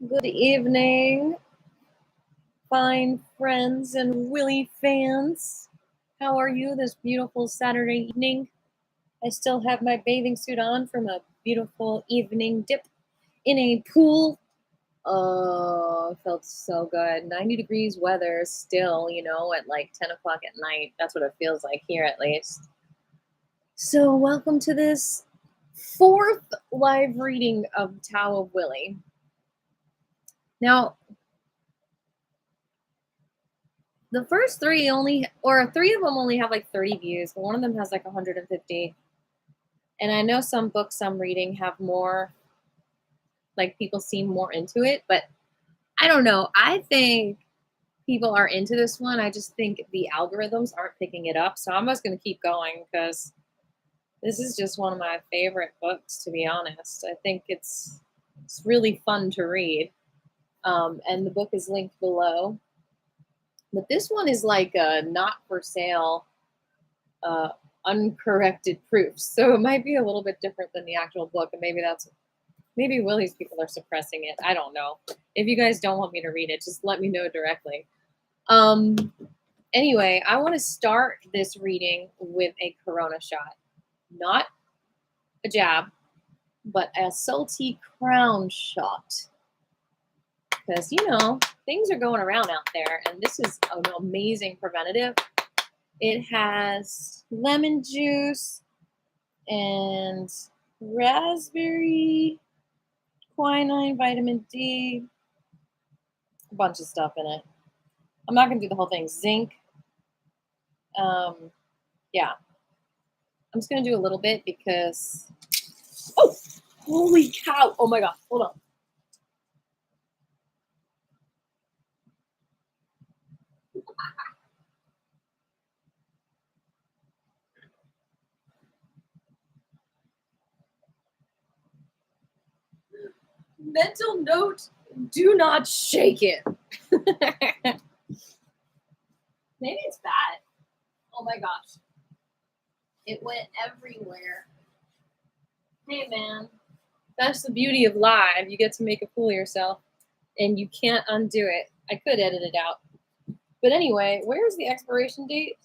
Good evening, fine friends and Willie fans. How are you this beautiful Saturday evening? I still have my bathing suit on from a beautiful evening dip in a pool. Oh, it felt so good. 90 degrees weather still, at like 10 o'clock at night. That's what it feels like here at least. So, welcome to this fourth live reading of Tao of Willie. Now, the first three three of them only have like 30 views, but one of them has like 150. And I know some books I'm reading have more, like people seem more into it, but I don't know. I think people are into this one. I just think the algorithms aren't picking it up. So I'm just going to keep going because this is just one of my favorite books, to be honest. I think it's really fun to read. And the book is linked below. But this one is like a not for sale, uncorrected proofs. So it might be a little bit different than the actual book. And maybe Willie's people are suppressing it. I don't know. If you guys don't want me to read it, just let me know directly. Anyway, I want to start this reading with a Corona shot. Not a jab, but a salty crown shot. Because, things are going around out there, and this is an amazing preventative. It has lemon juice and raspberry, quinine, vitamin D, a bunch of stuff in it. I'm not going to do the whole thing. Zinc. Yeah. I'm just going to do a little bit because... Oh, holy cow. Oh, my God. Hold on. Mental note, do not shake it. Maybe it's bad. Oh my gosh. It went everywhere. Hey man, that's the beauty of live. You get to make a fool of yourself and you can't undo it. I could edit it out. But anyway, where's the expiration date?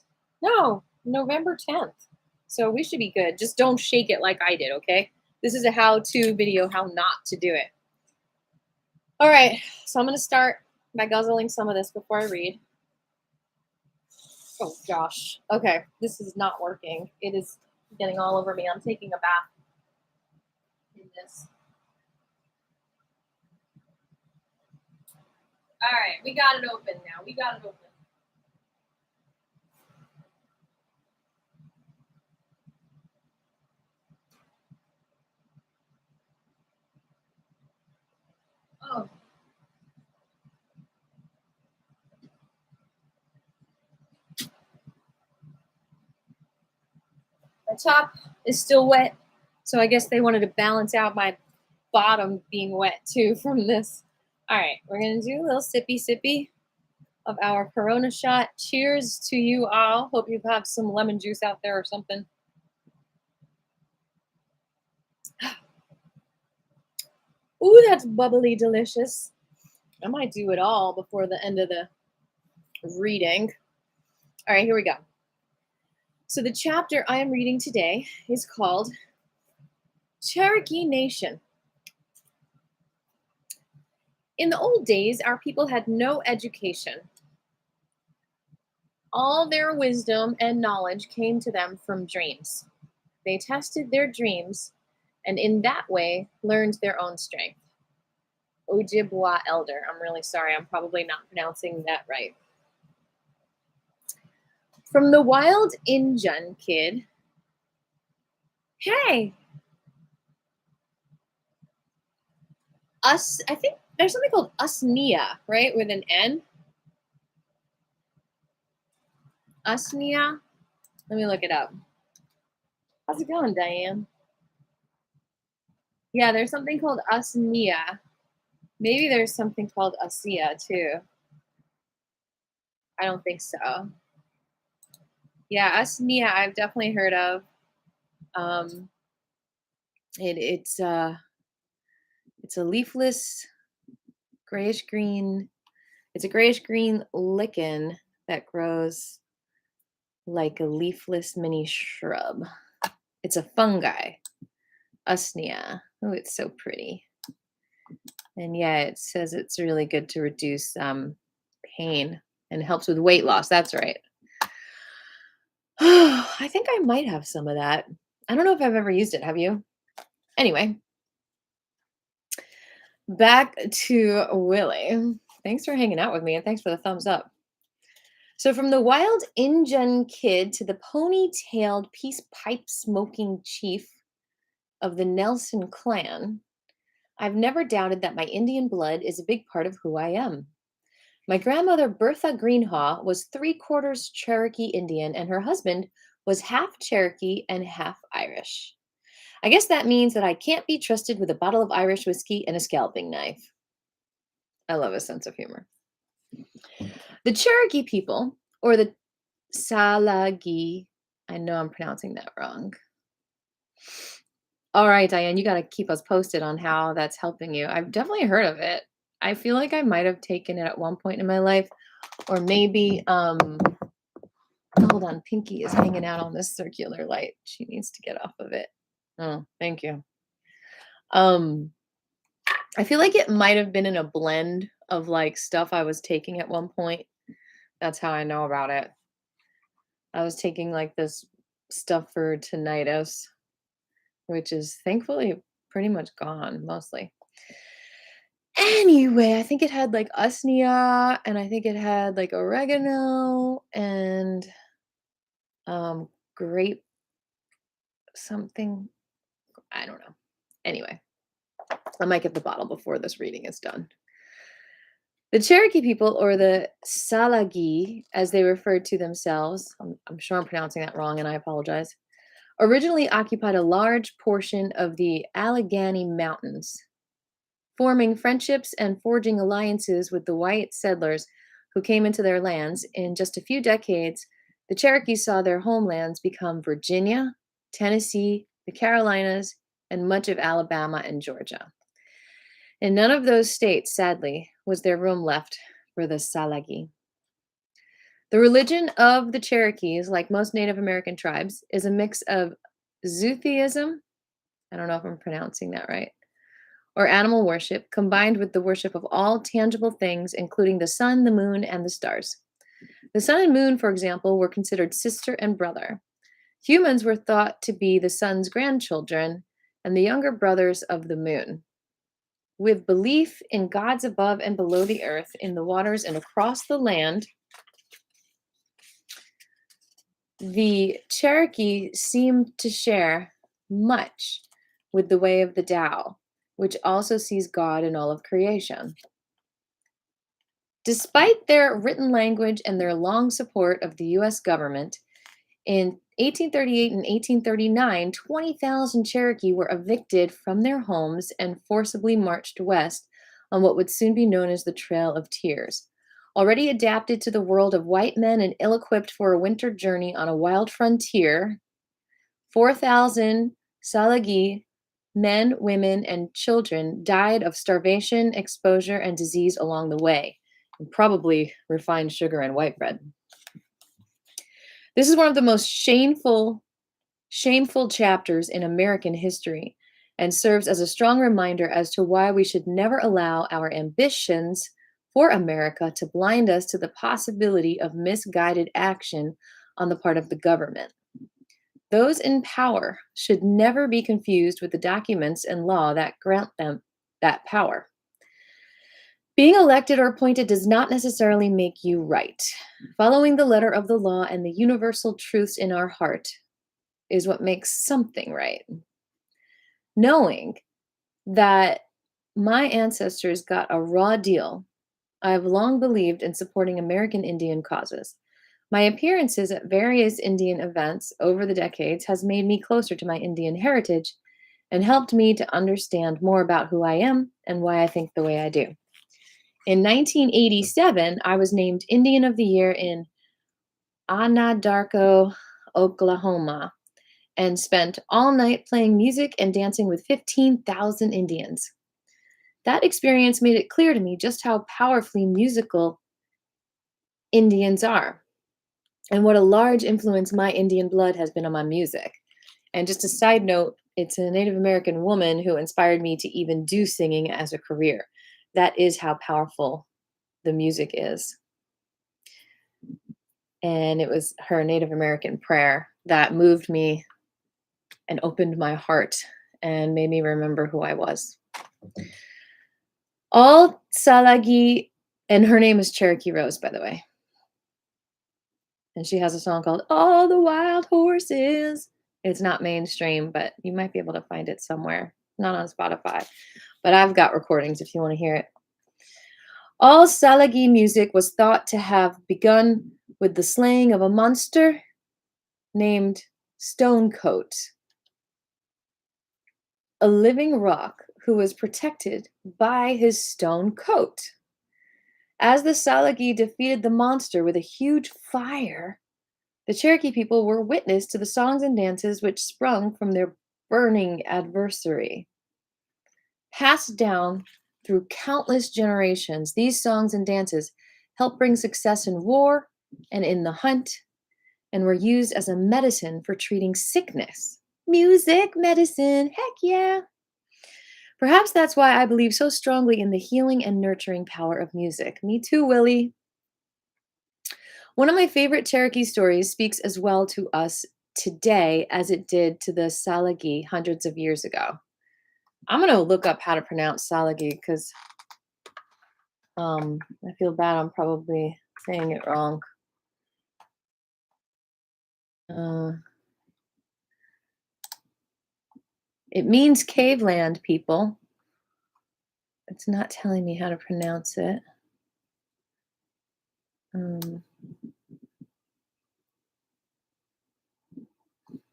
No, November 10th. So we should be good. Just don't shake it like I did, okay? This is a how-to video, how not to do it. All right, so I'm going to start by guzzling some of this before I read. Oh, gosh. Okay, this is not working. It is getting all over me. I'm taking a bath in this. All right, we got it open now. We got it open. Oh. My top is still wet, so I guess they wanted to balance out my bottom being wet too from this. All right, we're going to do a little sippy of our Corona shot. Cheers to you all. Hope you have some lemon juice out there or something. Ooh, that's bubbly delicious. I might do it all before the end of the reading. All right, here we go. So the chapter I am reading today is called Cherokee Nation. In the old days, our people had no education. All their wisdom and knowledge came to them from dreams. They tested their dreams and in that way learned their own strength. Ojibwa elder. I'm really sorry. I'm probably not pronouncing that right. From the wild Injun kid. Hey. I think there's something called Usnia, right? With an N. Usnia. Let me look it up. How's it going, Diane? Yeah, there's something called Usnia. Maybe there's something called Asia too. I don't think so. Yeah, Usnia I've definitely heard of. It's a leafless grayish green. It's a grayish green lichen that grows like a leafless mini shrub. It's a fungi, Usnea. Oh, it's so pretty. And yeah, it says it's really good to reduce pain and helps with weight loss. That's right. I think I might have some of that. I don't know if I've ever used it. Have you? Anyway, back to Willie. Thanks for hanging out with me and thanks for the thumbs up. So, from the wild Injun kid to the pony-tailed peace pipe smoking chief of the Nelson clan, I've never doubted that my Indian blood is a big part of who I am. My grandmother, Bertha Greenhaw, was 3/4 Cherokee Indian, and her husband was half Cherokee and half Irish. I guess that means that I can't be trusted with a bottle of Irish whiskey and a scalping knife. I love a sense of humor. The Cherokee people, or the Salagi, I know I'm pronouncing that wrong. All right, Diane, you got to keep us posted on how that's helping you. I've definitely heard of it. I feel like I might have taken it at one point in my life, or maybe, hold on, Pinky is hanging out on this circular light. She needs to get off of it. Oh, thank you. I feel like it might have been in a blend of like stuff I was taking at one point. That's how I know about it. I was taking like this stuff for tinnitus, which is thankfully pretty much gone mostly. Anyway, I think it had like usnea, and I think it had like oregano and grape something. I don't know. Anyway, I might get the bottle before this reading is done. The Cherokee people, or the Salagi, as they referred to themselves, I'm sure I'm pronouncing that wrong and I apologize, originally occupied a large portion of the Allegheny Mountains, forming friendships and forging alliances with the white settlers who came into their lands. In just a few decades, the Cherokees saw their homelands become Virginia, Tennessee, the Carolinas, and much of Alabama and Georgia. In none of those states, sadly, was there room left for the Salagi. The religion of the Cherokees, like most Native American tribes, is a mix of Zootheism, I don't know if I'm pronouncing that right, or animal worship, combined with the worship of all tangible things, including the sun, the moon, and the stars. The sun and moon, for example, were considered sister and brother. Humans were thought to be the sun's grandchildren and the younger brothers of the moon. With belief in gods above and below the earth, in the waters and across the land, the Cherokee seemed to share much with the way of the Tao, which also sees God in all of creation. Despite their written language and their long support of the U.S. government, in 1838 and 1839, 20,000 Cherokee were evicted from their homes and forcibly marched west on what would soon be known as the Trail of Tears. Already adapted to the world of white men and ill-equipped for a winter journey on a wild frontier, 4,000 Salagi, men, women, and children died of starvation, exposure, and disease along the way, and probably refined sugar and white bread. This is one of the most shameful chapters in American history and serves as a strong reminder as to why we should never allow our ambitions for America to blind us to the possibility of misguided action on the part of the government. Those in power should never be confused with the documents and law that grant them that power. Being elected or appointed does not necessarily make you right. Following the letter of the law and the universal truths in our heart is what makes something right. Knowing that my ancestors got a raw deal, I have long believed in supporting American Indian causes. My appearances at various Indian events over the decades has made me closer to my Indian heritage and helped me to understand more about who I am and why I think the way I do. In 1987, I was named Indian of the Year in Anadarko, Oklahoma, and spent all night playing music and dancing with 15,000 Indians. That experience made it clear to me just how powerfully musical Indians are and what a large influence my Indian blood has been on my music. And just a side note, it's a Native American woman who inspired me to even do singing as a career. That is how powerful the music is. And it was her Native American prayer that moved me and opened my heart and made me remember who I was. All Salagi, and her name is Cherokee Rose, by the way. And she has a song called All the Wild Horses. It's not mainstream, but you might be able to find it somewhere. Not on Spotify, but I've got recordings if you want to hear it. All Salagi music was thought to have begun with the slaying of a monster named Stonecoat, a living rock who was protected by his stone coat. As the Salagi defeated the monster with a huge fire, the Cherokee people were witness to the songs and dances which sprung from their burning adversary. Passed down through countless generations, these songs and dances helped bring success in war and in the hunt, and were used as a medicine for treating sickness. Music, medicine, heck yeah. Perhaps that's why I believe so strongly in the healing and nurturing power of music. Me too, Willie. One of my favorite Cherokee stories speaks as well to us today as it did to the Salagi hundreds of years ago. I'm going to look up how to pronounce Salagi because I feel bad I'm probably saying it wrong. It means cave land, people. It's not telling me how to pronounce it.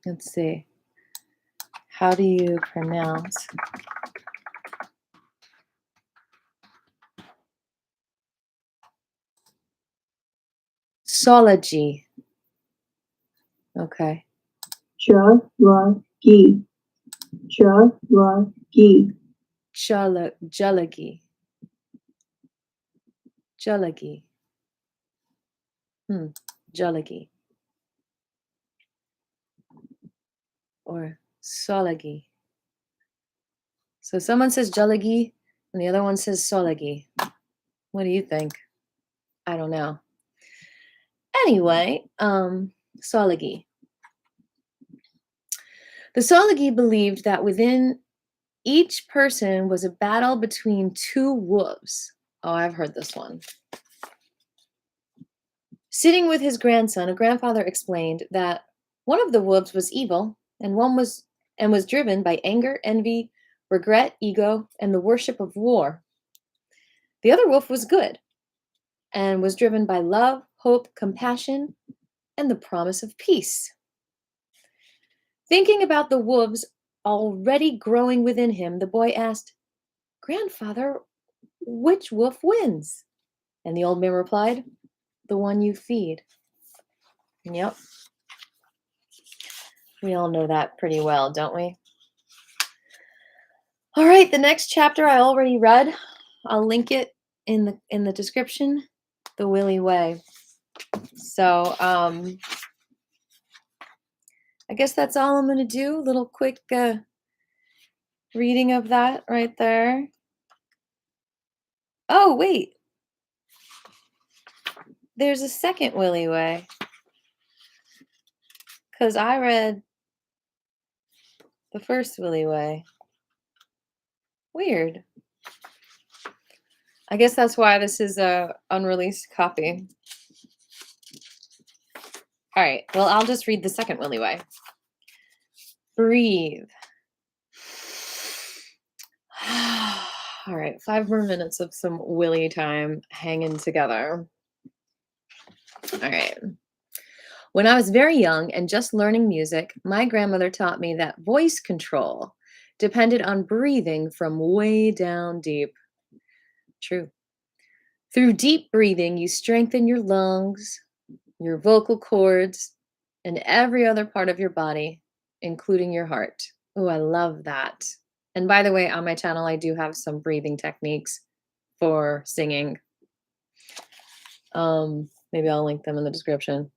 Let's see. How do you pronounce? Sology. Okay. Cherokee. Cherokee. Jalagi. Jalagi. Jalagi. Or Solagi. So someone says Jalagi and the other one says Solagi. What do you think? I don't know. Anyway, Solagi. The Solagi believed that within each person was a battle between two wolves. Oh, I've heard this one. Sitting with his grandson, a grandfather explained that one of the wolves was evil and was driven by anger, envy, regret, ego, and the worship of war. The other wolf was good and was driven by love, hope, compassion, and the promise of peace. Thinking about the wolves already growing within him, the boy asked, "Grandfather, which wolf wins?" And the old man replied, "The one you feed." Yep. We all know that pretty well, don't we? All right, the next chapter I already read. I'll link it in the description, The Willie Way. So, I guess that's all I'm going to do. A little quick reading of that right there. Oh, wait. There's a second Willie Way. Because I read the first Willie Way. Weird. I guess that's why this is a unreleased copy. All right. Well, I'll just read the second Willie Way. Breathe. All right. 5 more minutes of some Willie time hanging together. All right. When I was very young and just learning music, my grandmother taught me that voice control depended on breathing from way down deep. True. Through deep breathing, you strengthen your lungs, your vocal cords, and every other part of your body, including your heart. Oh, I love that. And by the way, on my channel, I do have some breathing techniques for singing. Maybe I'll link them in the description.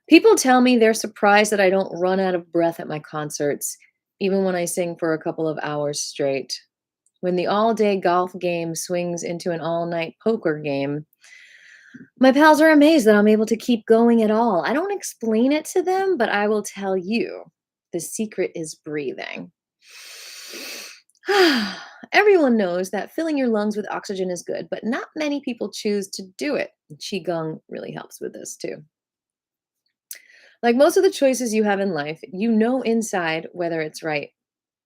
People tell me they're surprised that I don't run out of breath at my concerts, even when I sing for a couple of hours straight. When the all-day golf game swings into an all-night poker game, my pals are amazed that I'm able to keep going at all. I don't explain it to them, but I will tell you, the secret is breathing. Everyone knows that filling your lungs with oxygen is good, but not many people choose to do it. Qigong really helps with this too. Like most of the choices you have in life, you know inside whether it's right.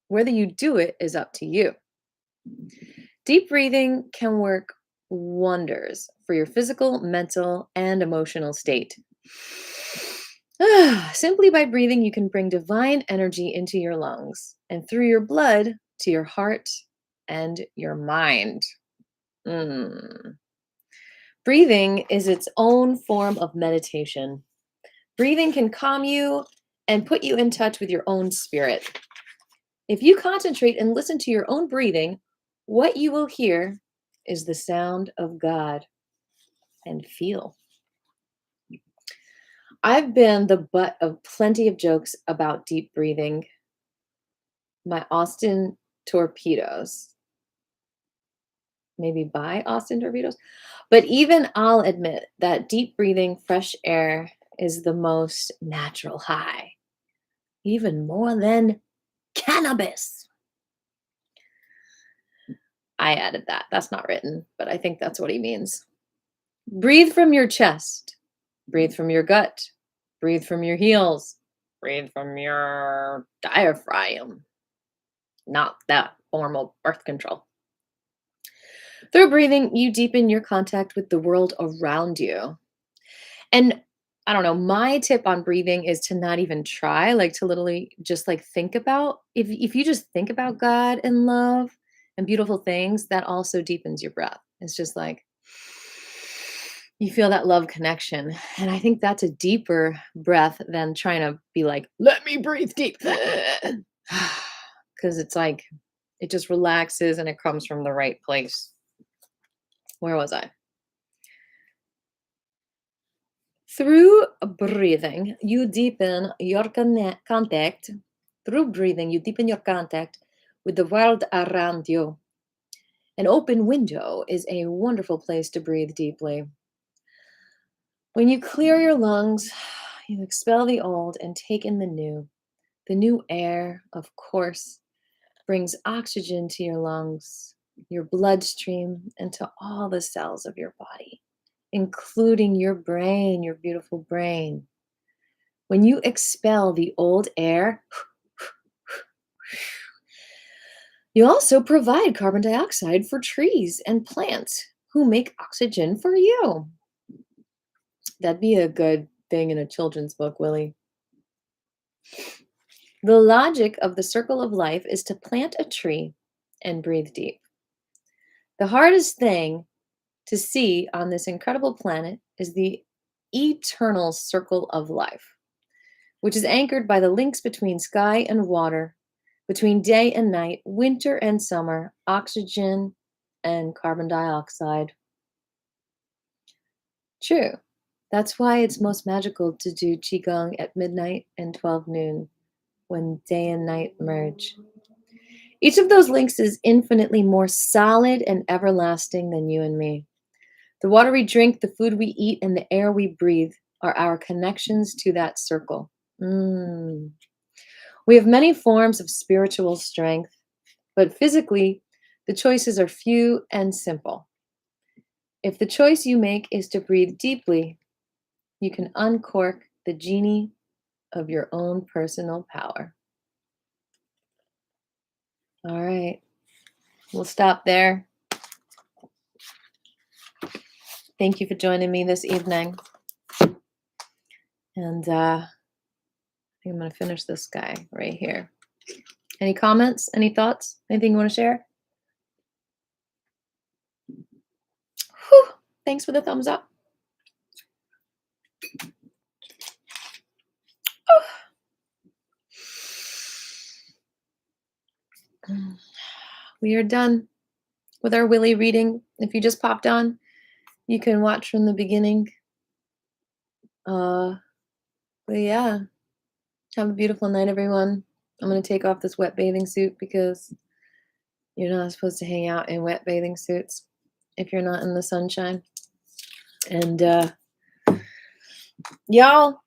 Whether you do it is up to you. Deep breathing can work wonders for your physical, mental, and emotional state. Simply by breathing, you can bring divine energy into your lungs and through your blood to your heart and your mind. Breathing is its own form of meditation. Breathing can calm you and put you in touch with your own spirit. If you concentrate and listen to your own breathing, what you will hear is the sound of God and feel. I've been the butt of plenty of jokes about deep breathing. My Austin torpedoes. Maybe by Austin torpedoes. But even I'll admit that deep breathing, fresh air is the most natural high. Even more than cannabis. I added that. That's not written, but I think that's what he means. Breathe from your chest. Breathe from your gut. Breathe from your heels. Breathe from your diaphragm. Not that formal birth control. Through breathing, you deepen your contact with the world around you. And I don't know, my tip on breathing is to not even try, like to literally just like think about, if you just think about God and love and beautiful things, that also deepens your breath. It's just like you feel that love connection. And I think that's a deeper breath than trying to be like, let me breathe deep. Because it's like, it just relaxes and it comes from the right place. Where was I? Through breathing, you deepen your contact. Through breathing, you deepen your contact with the world around you. An open window is a wonderful place to breathe deeply. When you clear your lungs, you expel the old and take in the new. The new air, of course, brings oxygen to your lungs, your bloodstream, and to all the cells of your body, including your brain, your beautiful brain. When you expel the old air, you also provide carbon dioxide for trees and plants who make oxygen for you. That'd be a good thing in a children's book, Willie. The logic of the circle of life is to plant a tree and breathe deep. The hardest thing to see on this incredible planet is the eternal circle of life, which is anchored by the links between sky and water, between day and night, winter and summer, oxygen and carbon dioxide. True. That's why it's most magical to do Qigong at midnight and 12 noon, when day and night merge. Each of those links is infinitely more solid and everlasting than you and me. The water we drink, the food we eat, and the air we breathe are our connections to that circle. We have many forms of spiritual strength, but physically, the choices are few and simple. If the choice you make is to breathe deeply, you can uncork the genie of your own personal power. All right, we'll stop there. Thank you for joining me this evening. And I think I'm going to finish this guy right here. Any comments? Any thoughts? Anything you want to share? Whew. Thanks for the thumbs up. Oh. we are done with our Willie reading. If you just popped on, you can watch from the beginning. But yeah, have a beautiful night, everyone. I'm going to take off this wet bathing suit because you're not supposed to hang out in wet bathing suits if you're not in the sunshine. And y'all,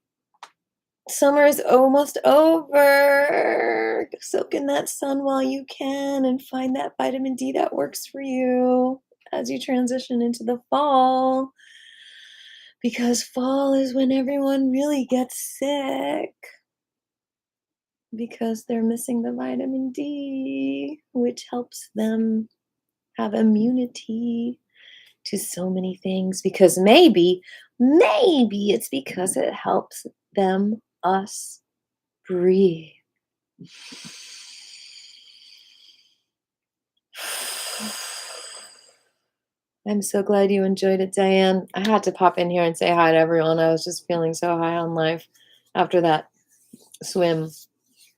summer is almost over. Soak in that sun while you can and find that vitamin D that works for you as you transition into the fall. Because fall is when everyone really gets sick. Because they're missing the vitamin D, which helps them have immunity to so many things. Because maybe it's because it helps us breathe. I'm so glad you enjoyed it, Diane. I had to pop in here and say hi to everyone. I was just feeling so high on life after that swim.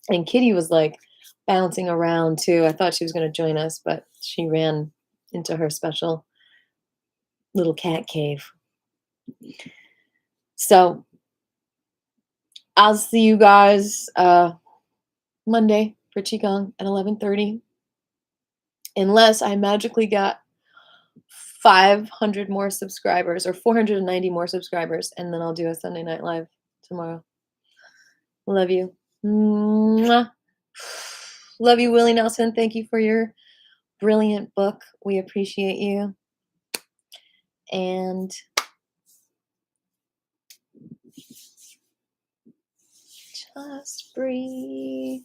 And Kitty was like bouncing around too. I thought she was going to join us, but she ran into her special little cat cave. So I'll see you guys Monday for Qigong at 11:30. Unless I magically got 500 more subscribers or 490 more subscribers, and then I'll do a Sunday Night Live tomorrow. Love you. Mwah. Love you, Willie Nelson. Thank you for your brilliant book. We appreciate you. And just breathe.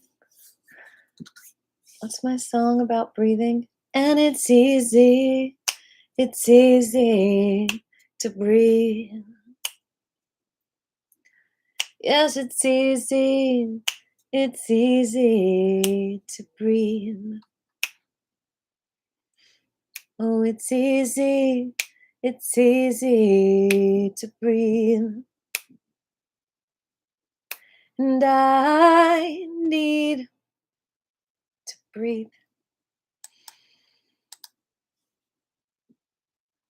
What's my song about breathing? And it's easy to breathe. Yes, it's easy to breathe. Oh, it's easy to breathe. And I need to breathe.